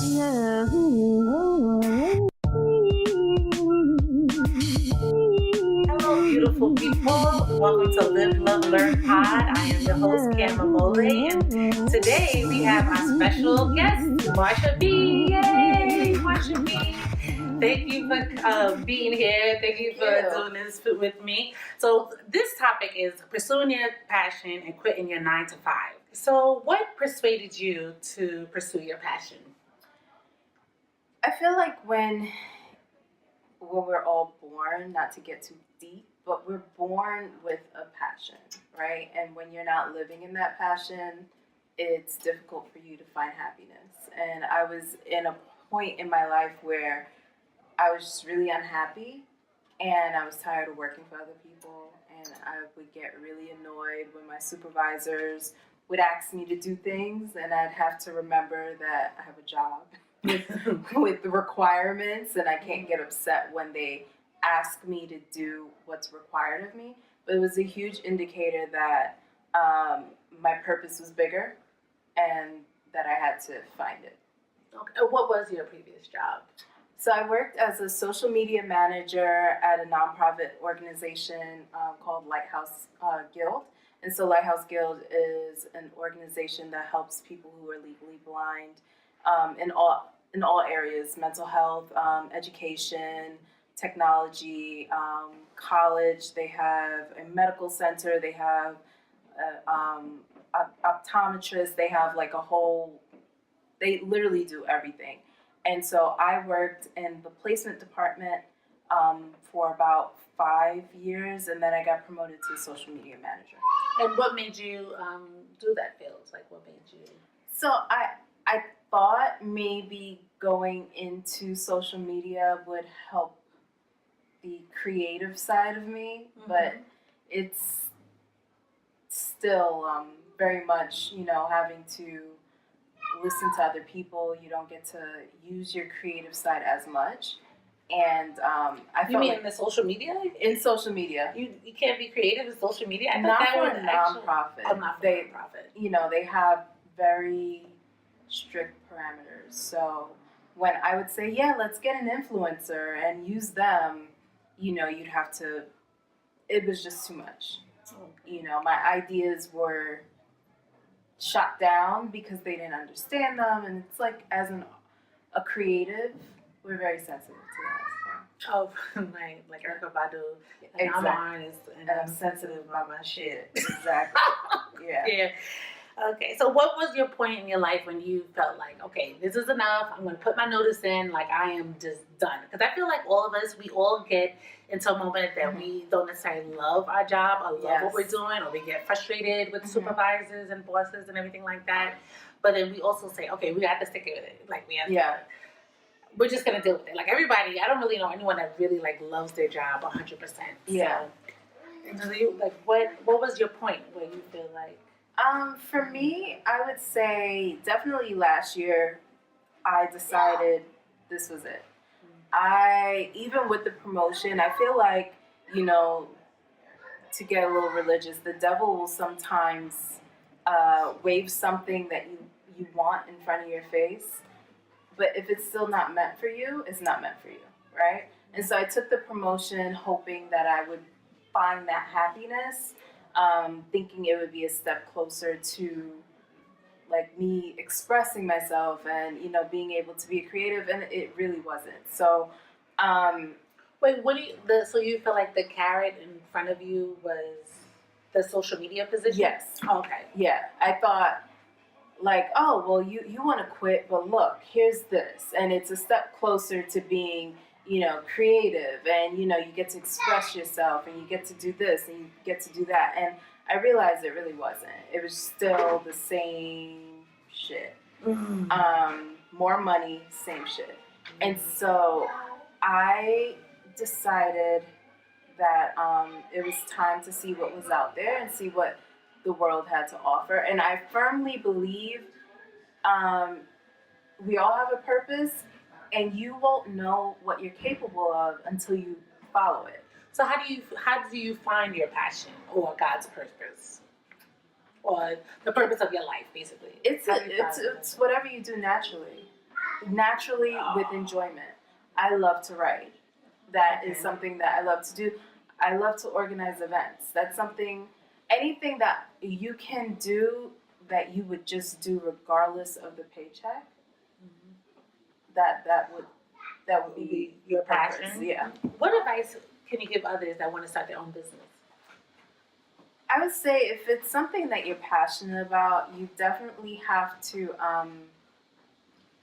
Hello, beautiful people. Welcome to Live, Love, Learn Pod. I am your host, Cam Mole, and today we have our special guest, Marsha B. Yay, Marsha B. Thank you for being here. Thank you for doing this with me. So this topic is pursuing your passion and quitting your 9 to 5. So what persuaded you to pursue your passion? I feel like when we're all born, not to get too deep, but we're born with a passion, right? And when you're not living in that passion, it's difficult for you to find happiness. And I was in a point in my life where I was just really unhappy and I was tired of working for other people, and I would get really annoyed when my supervisors would ask me to do things, and I'd have to remember that I have a job with the requirements, and I can't get upset when they ask me to do what's required of me. But it was a huge indicator that my purpose was bigger and that I had to find it. Okay. What was your previous job? So I worked as a social media manager at a nonprofit organization called Lighthouse Guild. And so Lighthouse Guild is an organization that helps people who are legally blind in all areas: mental health, education, technology, college. They have a medical center. They have optometrists. They have like a whole. They literally do everything. And so I worked in the placement department for about 5 years, and then I got promoted to social media manager. And what made you do that field? Like, what made you? So I thought maybe going into social media would help the creative side of me, but it's still very much, having to listen to other people. You don't get to use your creative side as much. And I felt You mean like in the social media? in social media. You can't be creative in social media? I Not thought that for was a nonprofit. Oh, not for a nonprofit. They have very strict parameters. So when I would say, yeah, let's get an influencer and use them, you'd have to, it was just too much. Okay. My ideas were shot down because they didn't understand them. And it's like, as a creative, we're very sensitive to that. So. Oh, right. Like Erykah Badu. And Exactly. I'm honest and I'm sensitive about my shit. Exactly. Yeah. Yeah. Okay, so what was your point in your life when you felt like, okay, this is enough, I'm going to put my notice in, like I am just done? Because I feel like all of us, we all get into a moment that we don't necessarily love our job or love what we're doing, or we get frustrated with supervisors and bosses and everything like that. But then we also say, okay, we have to stick with it. Like we have to, we're just going to deal with it. Like everybody, I don't really know anyone that really like loves their job 100%. Yeah. So you, like, what was your point where you feel like? For me, I would say definitely last year, I decided this was it. Even with the promotion, I feel like, to get a little religious, the devil will sometimes wave something that you want in front of your face. But if it's still not meant for you, it's not meant for you, right? And so I took the promotion hoping that I would find that happiness. Thinking it would be a step closer to like me expressing myself and being able to be a creative, and it really wasn't. So wait, so you feel like the carrot in front of you was the social media position? Yes. Okay. Yeah, I thought like, oh well, you want to quit, but look, here's this, and it's a step closer to being creative, and you get to express yourself, and you get to do this, and you get to do that. And I realized it really wasn't. It was still the same shit. More money, same shit. And so I decided that it was time to see what was out there and see what the world had to offer. And I firmly believe we all have a purpose, and you won't know what you're capable of until you follow it. So how do you find your passion or God's purpose, or the purpose of your life, basically? It's whatever you do naturally. naturally with enjoyment. I love to write. That is something that I love to do. I love to organize events. That's anything that you can do that you would just do regardless of the paycheck. That would be your purpose. passion. Yeah. What advice can you give others that want to start their own business? I would say if it's something that you're passionate about, you definitely have to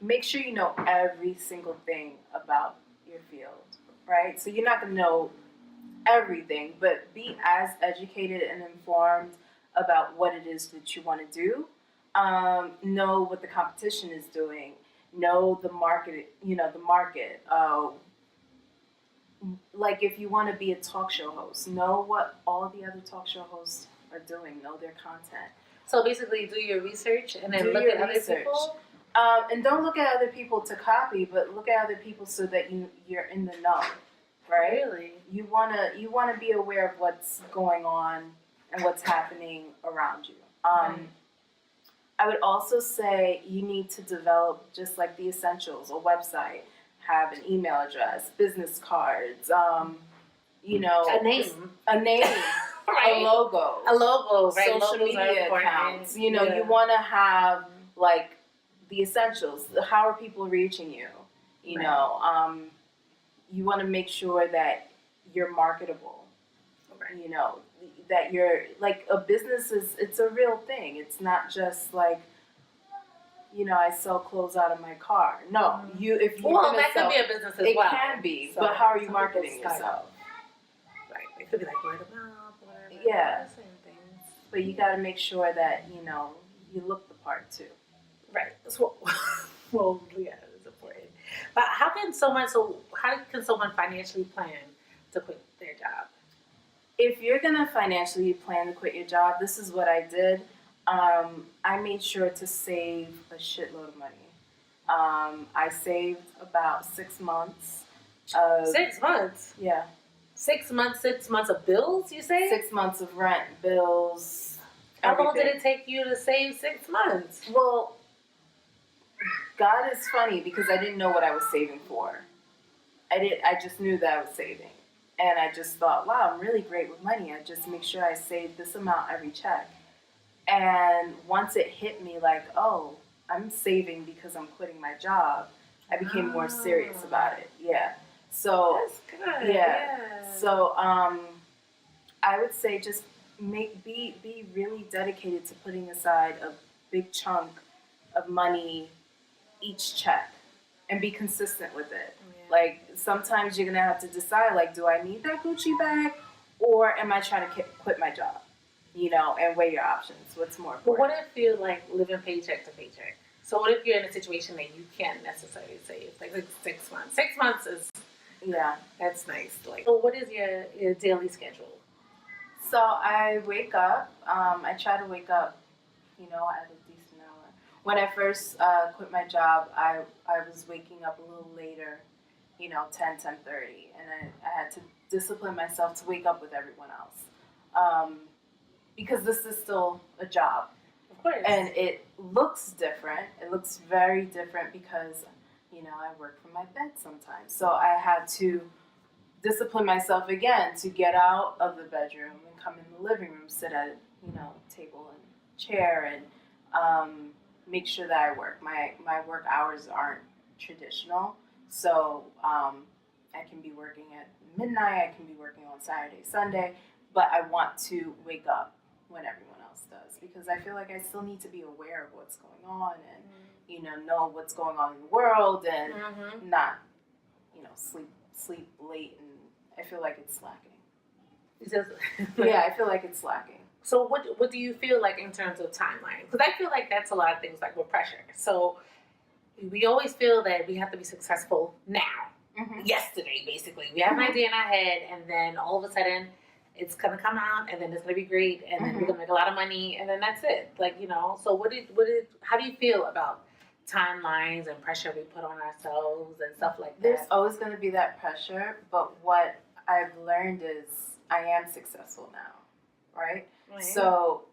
make sure you know every single thing about your field, right? So you're not going to know everything, but be as educated and informed about what it is that you want to do. Know what the competition is doing. Know the market, the market. Like if you want to be a talk show host, know what all the other talk show hosts are doing. Know their content. So basically, do your research and then look at other people. And don't look at other people to copy, but look at other people so that you're in the know, right? Really? You wanna be aware of what's going on and what's happening around you. I would also say you need to develop just like the essentials: a website, have an email address, business cards, a name, right? a logo, right? social media accounts. You want to have like the essentials. How are people reaching you? You want to make sure that you're marketable. Right. That you're like a business it's a real thing. It's not just like I sell clothes out of my car. No, could be a business as well. It can be, but how are you marketing yourself? Right. It could be like word of mouth, whatever. Yeah. But you got to make sure that you look the part too. Right. So, well, yeah, it's important. But how can someone financially plan to quit their job? If you're gonna financially plan to quit your job, this is what I did. I made sure to save a shitload of money. I saved about 6 months. 6 months? Yeah. 6 months, 6 months of bills, you say? 6 months of rent, bills. How long did it take you to save 6 months? Well, God is funny because I didn't know what I was saving for. I just knew that I was saving. And I just thought, wow, I'm really great with money. I just make sure I save this amount every check. And once it hit me like, oh, I'm saving because I'm quitting my job, I became more serious about it. Yeah. So that's good. Yeah. So I would say just be really dedicated to putting aside a big chunk of money each check and be consistent with it. Yeah. Like sometimes you're gonna have to decide like, do I need that Gucci bag or am I trying to quit my job? And weigh your options. What's more important? But what if you're like living paycheck to paycheck? So what if you're in a situation that you can't necessarily save like 6 months? 6 months is that's nice. Like, so what is your daily schedule? So I wake up. I try to wake up, at a decent hour. When I first quit my job, I was waking up a little later, 10:30, and I had to discipline myself to wake up with everyone else. Because this is still a job. Of course. And it looks different. It looks very different because, I work from my bed sometimes. So I had to discipline myself again to get out of the bedroom and come in the living room, sit at, table and chair and make sure that I work. My work hours aren't traditional. So I can be working at midnight. I can be working on Saturday, Sunday. But I want to wake up when everyone else does because I feel like I still need to be aware of what's going on and know what's going on in the world and not sleep late, and I feel like it's slacking. Yeah, I feel like it's slacking. So what do you feel like in terms of timeline? Because I feel like that's a lot of things like with pressure. So we always feel that we have to be successful now, yesterday basically. We have an idea in our head and then all of a sudden it's going to come out and then it's going to be great and then we're going to make a lot of money and then that's it. Like, so how do you feel about timelines and pressure we put on ourselves and stuff like that? There's always going to be that pressure, but what I've learned is I am successful now, right? So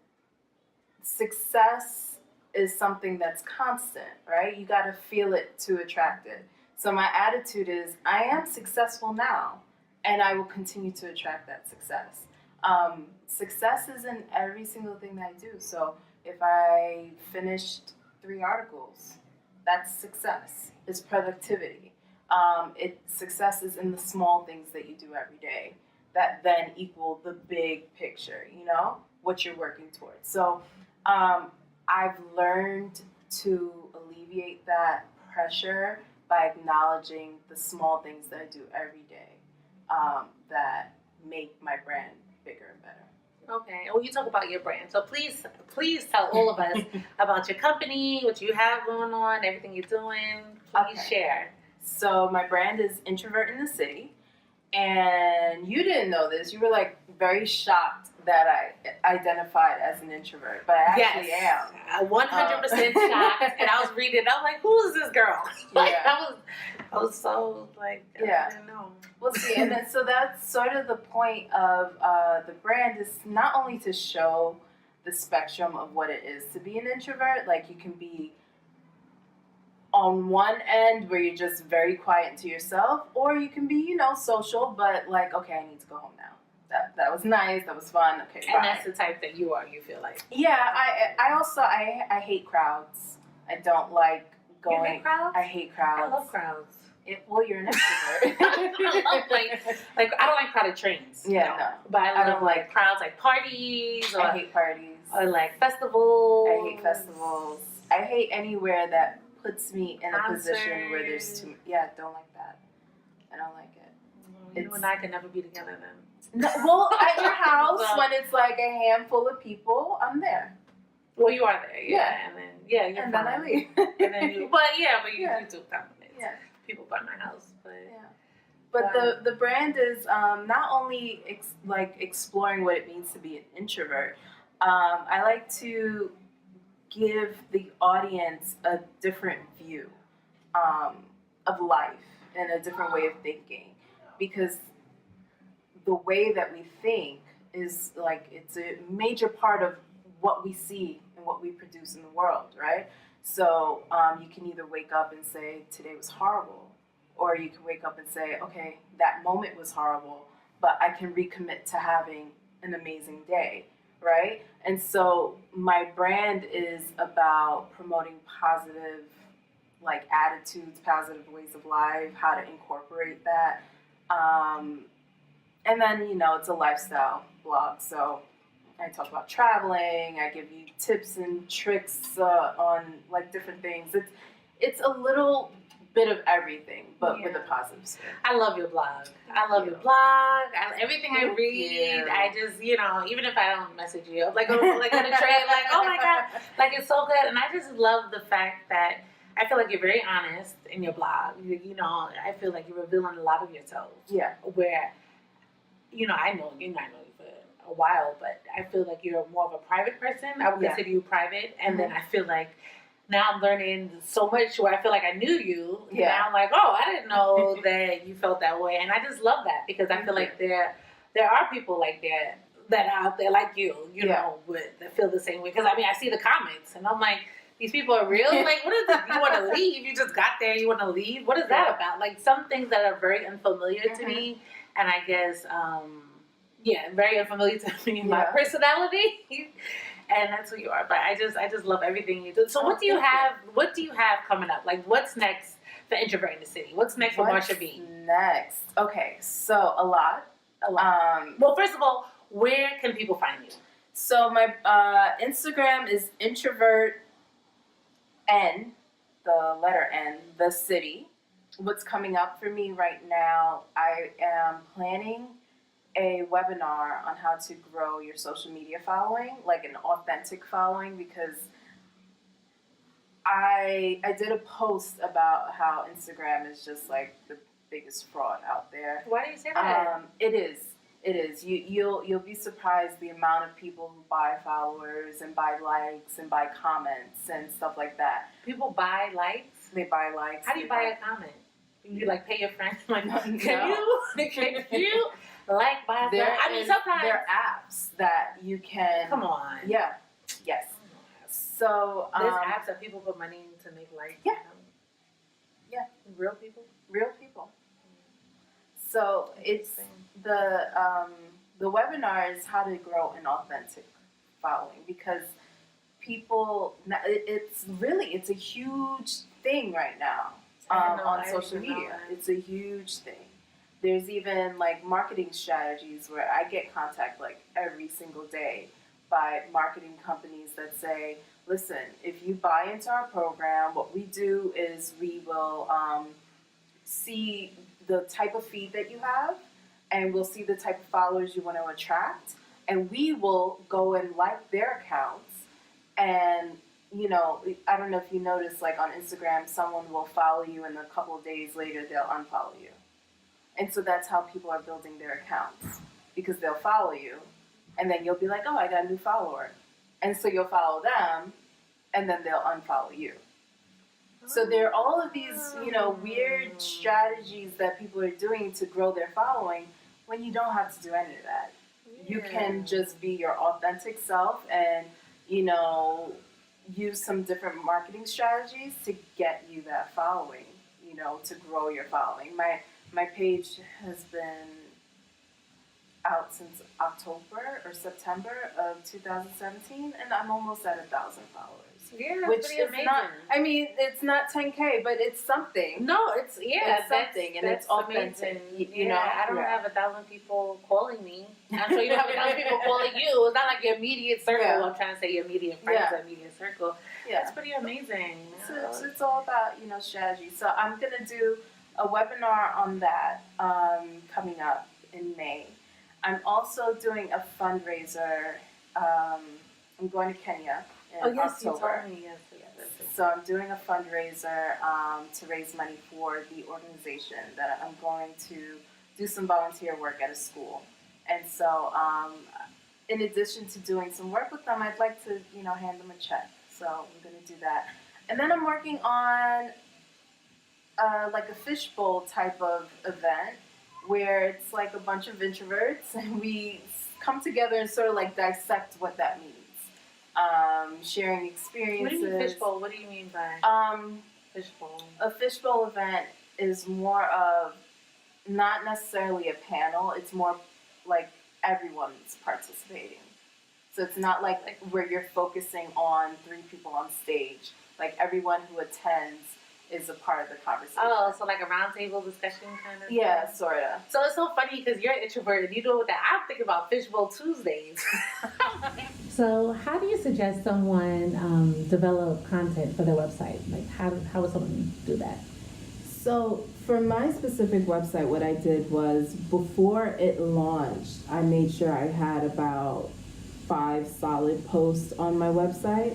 success is something that's constant, right? You got to feel it to attract it. So my attitude is, I am successful now, and I will continue to attract that success. Success is in every single thing that I do. So if I finished 3 articles, that's success. It's productivity. Success is in the small things that you do every day that then equal the big picture, you know, what you're working towards. So I've learned to alleviate that pressure by acknowledging the small things that I do every day that make my brand bigger and better. Okay, well, you talk about your brand, so please tell all of us about your company, what you have going on, everything you're doing. Please share. So my brand is Introvert in the City, and you didn't know this. You were like very shocked that I identified as an introvert, but I actually am. 100% shocked, and I was reading, I was like, who is this girl? Like, Yeah. I was so like, Yeah. I didn't know. Well, see, and then, so that's sort of the point of the brand, is not only to show the spectrum of what it is to be an introvert. Like, you can be on one end where you're just very quiet to yourself, or you can be, you know, social, but like, okay, I need to go home now. That was nice. That was fun. Okay, and bye. that's the type that you are. You feel like. Yeah, I also hate crowds. I don't like going. You hate crowds? I hate crowds. I love crowds. Well, you're an extrovert. I love like I don't like crowded trains. Yeah, no. But I don't love like crowds, like parties, or I hate parties. or like festivals. I hate festivals. I hate anywhere that puts me in a position where there's too. Yeah, don't like that. I don't like it. You and I can never be together then. No, well, at your house, when it's like a handful of people, I'm there. Well, you are there, Yeah. and then you're And fine. then I leave. And then you, but you do compliment. Yeah. People by my house, but Yeah. But the brand is not only exploring what it means to be an introvert. I like to give the audience a different view of life and a different way of thinking, because the way that we think is like, it's a major part of what we see and what we produce in the world, right? So you can either wake up and say, today was horrible, or you can wake up and say, okay, that moment was horrible, but I can recommit to having an amazing day, right? And so my brand is about promoting positive like attitudes, positive ways of life, how to incorporate that. And then, you know, it's a lifestyle blog, so I talk about traveling. I give you tips and tricks on like different things. It's a little bit of everything, but with a positive spin. I love your blog. I love your blog. Everything I read, you. I just, you know, even if I don't message you, like on a train, like, oh my God, like it's so good. And I just love the fact that I feel like you're very honest in your blog. You know, I feel like you're revealing a lot of yourself. Yeah. Where, you know, I know you for a while, but I feel like you're more of a private person. I would consider you private. And then I feel like now I'm learning so much where I feel like I knew you. Yeah. Now I'm like, oh, I didn't know that you felt that way. And I just love that, because I feel like there are people like that are out there like you know, that feel the same way. Because, I mean, I see the comments and I'm like, these people are real? Like, what is this? You want to leave? You just got there. You want to leave? What is that about? Like, some things that are very unfamiliar to me. And I guess, very unfamiliar to me, my personality. And that's who you are. But I just love everything you do. So what do you have? What do you have coming up? Like, what's next for Introvert in the City? What's next for Marsha B? Next, okay, so a lot. Well, first of all, where can people find you? So my Instagram is Introvert N, the letter N, the City. What's coming up for me right now? I am planning a webinar on how to grow your social media following, like an authentic following, because I did a post about how Instagram is just like the biggest fraud out there. Why do you say that? It is. You'll be surprised the amount of people who buy followers and buy likes and buy comments and stuff like that. People buy likes? They buy likes. How do you buy a comment? You like pay your friends? Like, can No. you like buy a friend? I mean, sometimes there are apps that you can. Come on. Yeah. Yes. So there's apps that people put money in to make likes. Yeah. Yeah. Real people. Real people. So it's the webinar is how to grow an authentic following, because people, it's a huge thing right now on social media. It's a huge thing. There's even like marketing strategies where I get contact like every single day by marketing companies that say, listen, if you buy into our program, what we do is we will see the type of feed that you have, and we'll see the type of followers you want to attract, and we will go and like their accounts. And, you know, I don't know if you notice, like on Instagram, someone will follow you and a couple of days later they'll unfollow you. And so that's how people are building their accounts, because they'll follow you and then you'll be like, oh, I got a new follower. And so you'll follow them and then they'll unfollow you. So there are all of these, you know, weird strategies that people are doing to grow their following when you don't have to do any of that. Yeah. You can just be your authentic self and, you know, use some different marketing strategies to get you that following, you know, to grow your following. My page has been out since October or September of 2017, and I'm almost at 1,000 followers. Yeah, which is amazing. Not, I mean, it's not 10K, but it's something. No, it's something, and it's authentic. You know, I don't have 1,000 people calling me. I'm sure you don't have 1,000 people calling you. It's not like your immediate circle. Yeah. I'm trying to say your immediate friends, or immediate circle. Yeah, that's pretty amazing. So it's all about, you know, strategy. So I'm gonna do a webinar on that coming up in May. I'm also doing a fundraiser. I'm going to Kenya in October. You told me. Yes. So I'm doing a fundraiser to raise money for the organization that I'm going to do some volunteer work at a school. And so in addition to doing some work with them, I'd like to, you know, hand them a check. So I'm going to do that. And then I'm working on like a fishbowl type of event where it's like a bunch of introverts and we come together and sort of like dissect what that means. Sharing experiences. What do you mean fishbowl? What do you mean by fishbowl? A fishbowl event is more of not necessarily a panel. It's more like everyone's participating. So it's not like where you're focusing on 3 people on stage. Like everyone who attends is a part of the conversation. Oh, so like a roundtable discussion kind of Yeah, thing? Sort of. So it's so funny because you're introverted. You know that I'm thinking about Fishbowl Tuesdays. So how do you suggest someone develop content for their website? Like how would someone do that? So for my specific website, what I did was before it launched, I made sure I had about 5 solid posts on my website.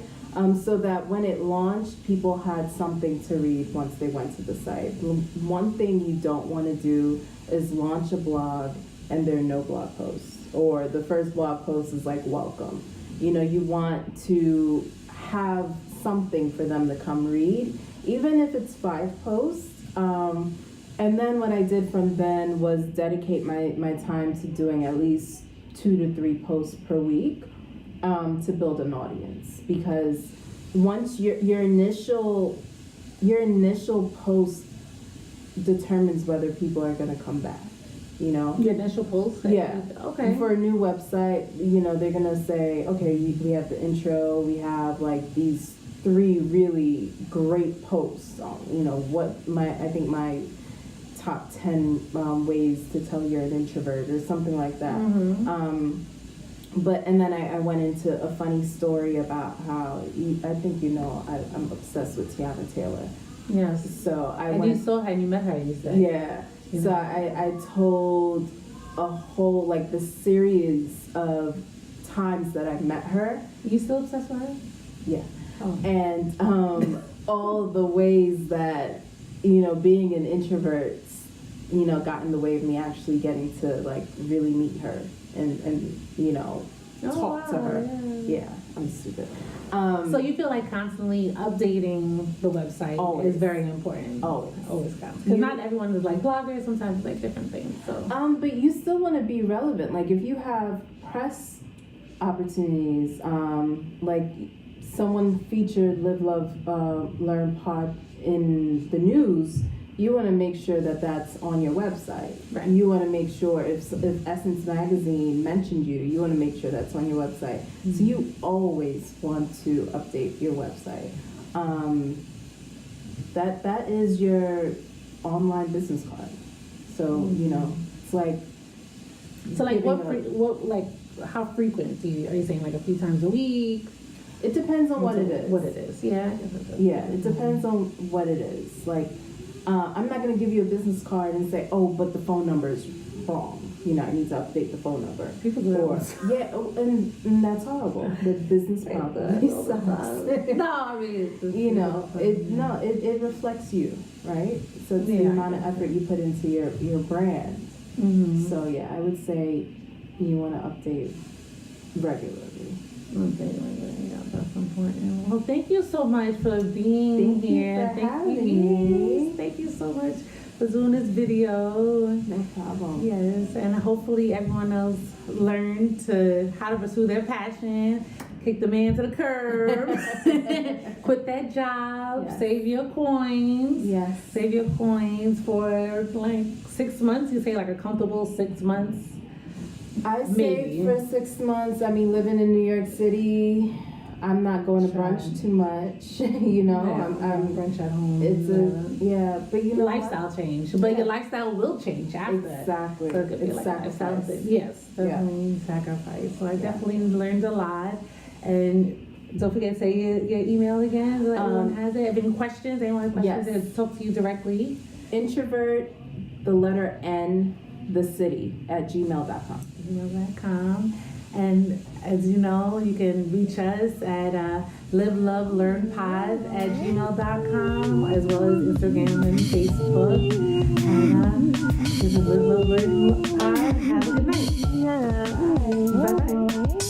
So that when it launched, people had something to read once they went to the site. One thing you don't want to do is launch a blog and there are no blog posts, or the first blog post is like welcome. You know, you want to have something for them to come read, even if it's 5 posts. And then what I did from then was dedicate my time to doing at least 2 to 3 posts per week. To build an audience, because once your initial post determines whether people are going to come back, you know. Your initial post? Yeah. Okay. For a new website, you know, they're going to say, okay, we have the intro, we have like these 3 really great posts on, you know, I think my top 10 ways to tell you're an introvert or something like that. Mm-hmm. And then I went into a funny story about how, I think you know, I'm obsessed with Tiana Taylor. Yes. So you saw her and you met her, you said. Yeah. So I told a whole, like, the series of times that I met her. You still obsessed with her? Yeah. Oh. And all the ways that, you know, being an introvert, you know, got in the way of me actually getting to, like, really meet her. And you know, talk to her. Yeah, I'm stupid. So you feel like constantly updating the website is very important. Always counts. Because not everyone is like bloggers. Sometimes it's like different things. So. But you still want to be relevant. Like if you have press opportunities, like someone featured Live, Love, Learn Pod in the news, you want to make sure that that's on your website. Right. You want to make sure if Essence Magazine mentioned you, you want to make sure that's on your website. Mm-hmm. So you always want to update your website. That is your online business card. So you know, it's like. So like how frequent are you saying, like a few times a week? It depends on what it is. What it is, yeah. I guess it does. Yeah, it depends on what it is. Like, I'm not gonna give you a business card and say, oh, but the phone number is wrong. You know, I need to update the phone number. People do that. And that's horrible. The business probably sucks. No, I mean, it reflects you, right? So it's the amount of effort you put into your brand. Mm-hmm. So yeah, I would say you want to update regularly. Yeah, that's important. Well, thank you so much for being here. Thank you so much for doing this video. No problem. Yes, and hopefully everyone else learned how to pursue their passion, kick the man to the curb, quit that job, save your coins. Yes. Save your coins for like 6 months. You say like a comfortable 6 months. I saved for 6 months. I mean, living in New York City, I'm not going to brunch too much. You know, I'm brunch at home. It's but you know, lifestyle change. But your lifestyle will change after. Exactly. So it could be like lifestyle thing. Yes, definitely sacrifice. So I definitely learned a lot. And don't forget to say your email again. So everyone has it. If any questions, anyone has questions, they can talk to you directly. Introvert, the letter N, the city @gmail.com. gmail.com. And as you know, you can reach us at LiveLoveLearnPod @gmail.com, as well as Instagram and Facebook. And this is Live Love Learn Pod. Have a good night. Yeah. Bye. Bye.